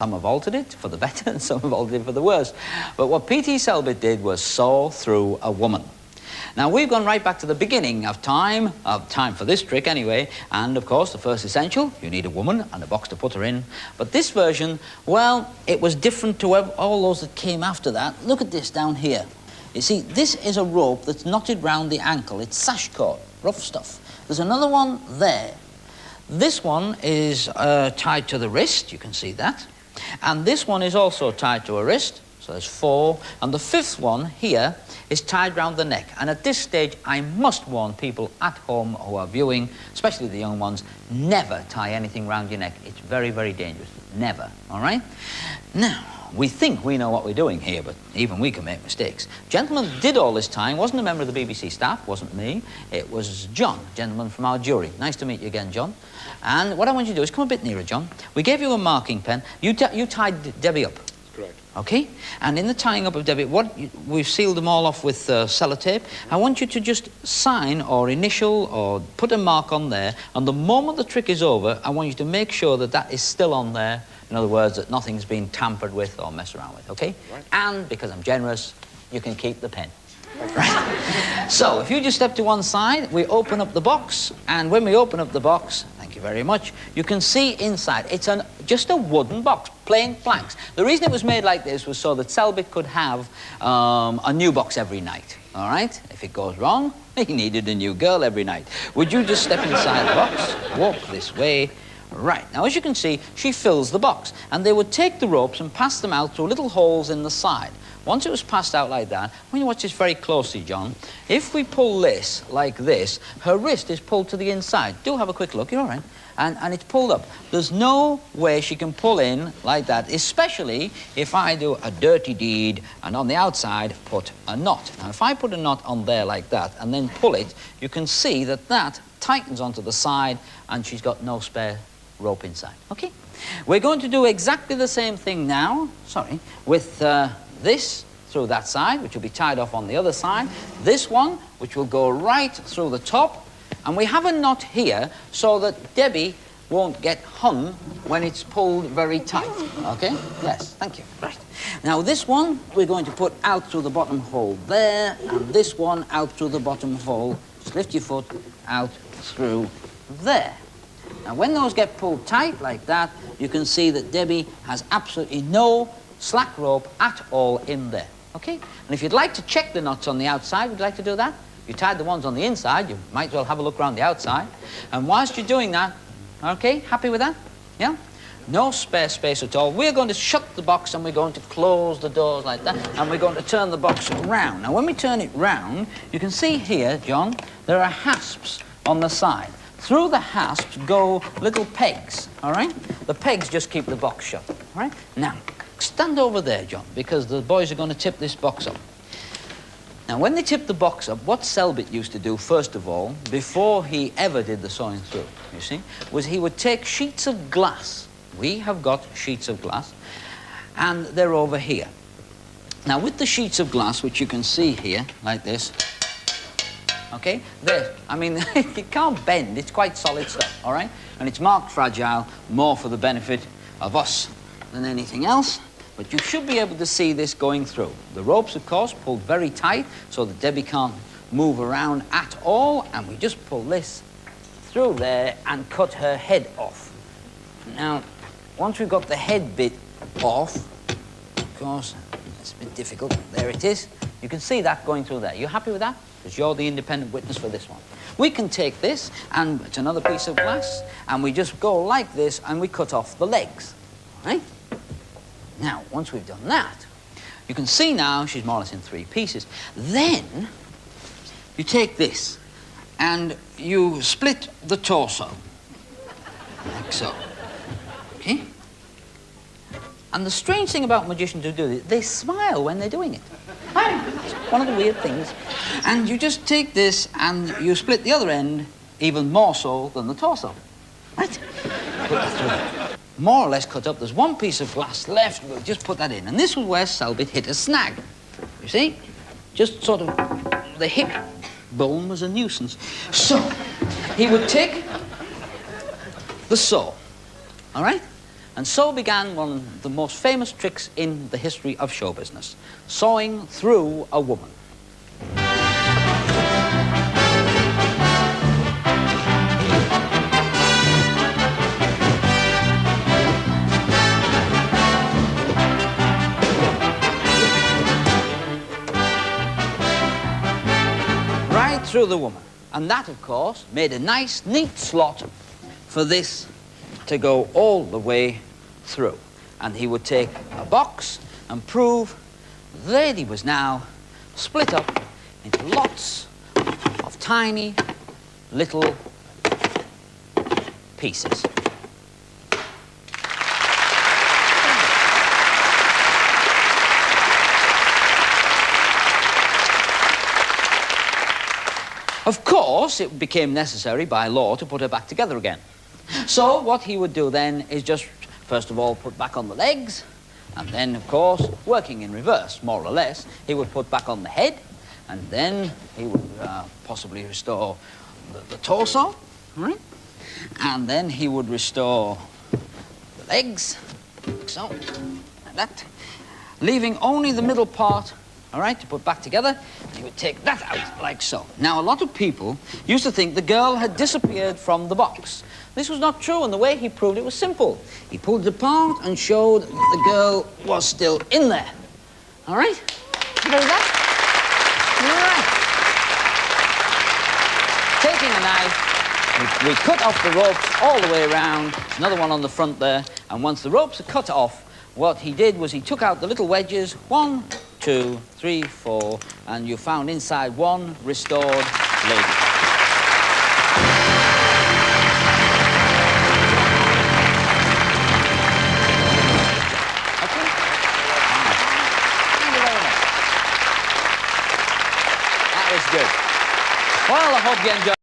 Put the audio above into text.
Some have altered it for the better and some have altered it for the worse. But what P.T. Selbit did was saw through a woman. Now, we've gone right back to the beginning of time for this trick anyway, and of course, the first essential, you need a woman and a box to put her in. But this version, well, it was different to all those that came after that. Look at this down here. You see, this is a rope that's knotted round the ankle. It's sash cord, rough stuff. There's another one there. This one is tied to the wrist, you can see that. And this one is also tied to a wrist, so there's 4. And the 5th one here is tied round the neck. And at this stage, I must warn people at home who are viewing, especially the young ones, never tie anything round your neck. It's very, very dangerous. Never, all right? Now, we think we know what we're doing here, but even we can make mistakes. Gentleman that did all this time wasn't a member of the BBC staff, wasn't me. It was John, a gentleman from our jury. Nice to meet you again, John. And what I want you to do is come a bit nearer, John. We gave you a marking pen. You tied Debbie up. Correct. Okay? And in the tying up of Debbie, we've sealed them all off with sellotape. I want you to just sign or initial or put a mark on there. And the moment the trick is over, I want you to make sure that that is still on there. In other words, that nothing's been tampered with or messed around with, okay? Right. And because I'm generous, you can keep the pen. Right? So, if you just step to one side, we open up the box, and when we open up the box, thank you very much, you can see inside. It's just a wooden box, plain planks. The reason it was made like this was so that Selbit could have a new box every night, all right? If it goes wrong, he needed a new girl every night. Would you just step inside the box, walk this way? Right, now as you can see, she fills the box, and they would take the ropes and pass them out through little holes in the side. Once it was passed out like that, when you watch this very closely, John, if we pull this like this, her wrist is pulled to the inside. Do have a quick look, you're all right. And it's pulled up. There's no way she can pull in like that, especially if I do a dirty deed and on the outside put a knot. Now, if I put a knot on there like that and then pull it, you can see that that tightens onto the side and she's got no spare rope inside, okay? We're going to do exactly the same thing now, with this through that side, which will be tied off on the other side. This one, which will go right through the top. And we have a knot here so that Debbie won't get hung when it's pulled very tight, okay? Yes, thank you. Right. Now, this one we're going to put out through the bottom hole there, and this one out through the bottom hole. Just lift your foot out through there. Now, when those get pulled tight like that, you can see that Debbie has absolutely no slack rope at all in there, okay? And if you'd like to check the knots on the outside, would you like to do that? You tied the ones on the inside, you might as well have a look around the outside. And whilst you're doing that, okay, happy with that? Yeah? No spare space at all. We're going to shut the box and we're going to close the doors like that, and we're going to turn the box round. Now, when we turn it round, you can see here, John, there are hasps on the side. Through the hasps go little pegs, all right? The pegs just keep the box shut, all right? Now, stand over there, John, because the boys are going to tip this box up. Now, when they tip the box up, what Selbit used to do, first of all, before he ever did the sewing through, you see, was he would take sheets of glass. We have got sheets of glass, and they're over here. Now, with the sheets of glass, which you can see here, like this, okay, there, I mean, it can't bend, it's quite solid stuff, all right? And it's marked fragile, more for the benefit of us than anything else. But you should be able to see this going through. The ropes, of course, pulled very tight so that Debbie can't move around at all, and we just pull this through there and cut her head off. Now, once we've got the head bit off, of course, it's a bit difficult. There it is. You can see that going through there. You happy with that? Because you're the independent witness for this one. We can take this, and it's another piece of glass, and we just go like this, and we cut off the legs, right? Now, once we've done that, you can see now she's more or less in 3 pieces. Then, you take this, and you split the torso, like so, okay? And the strange thing about magicians who do this, they smile when they're doing it. It's one of the weird things. And you just take this, and you split the other end even more so than the torso, right? Put that through. More or less cut up. There's one piece of glass left. We'll just put that in. And this was where Selbit hit a snag. You see? Just sort of, the hip bone was a nuisance. So, he would take the saw, all right? And so began one of the most famous tricks in the history of show business, sawing through a woman. Right through the woman. And that, of course, made a nice, neat slot for this to go all the way through. And he would take a box and prove the lady was now split up into lots of tiny little pieces. Of course, it became necessary by law to put her back together again. So what he would do then is just, first of all, put back on the legs, and then, of course, working in reverse, more or less, he would put back on the head, and then he would possibly restore the torso, right? And then he would restore the legs, like so, like that, leaving only the middle part, all right, to put back together. He would take that out, like so. Now, a lot of people used to think the girl had disappeared from the box. This was not true, and the way he proved it was simple. He pulled it apart and showed that the girl was still in there. All right? You know that? All right. Taking a knife, we cut off the ropes all the way around. Another one on the front there. And once the ropes are cut off, what he did was he took out the little wedges, 1, 2, 3, 4, and you found inside one restored lady. Okay? Thank you very much. That was good. Well, I hope you enjoyed.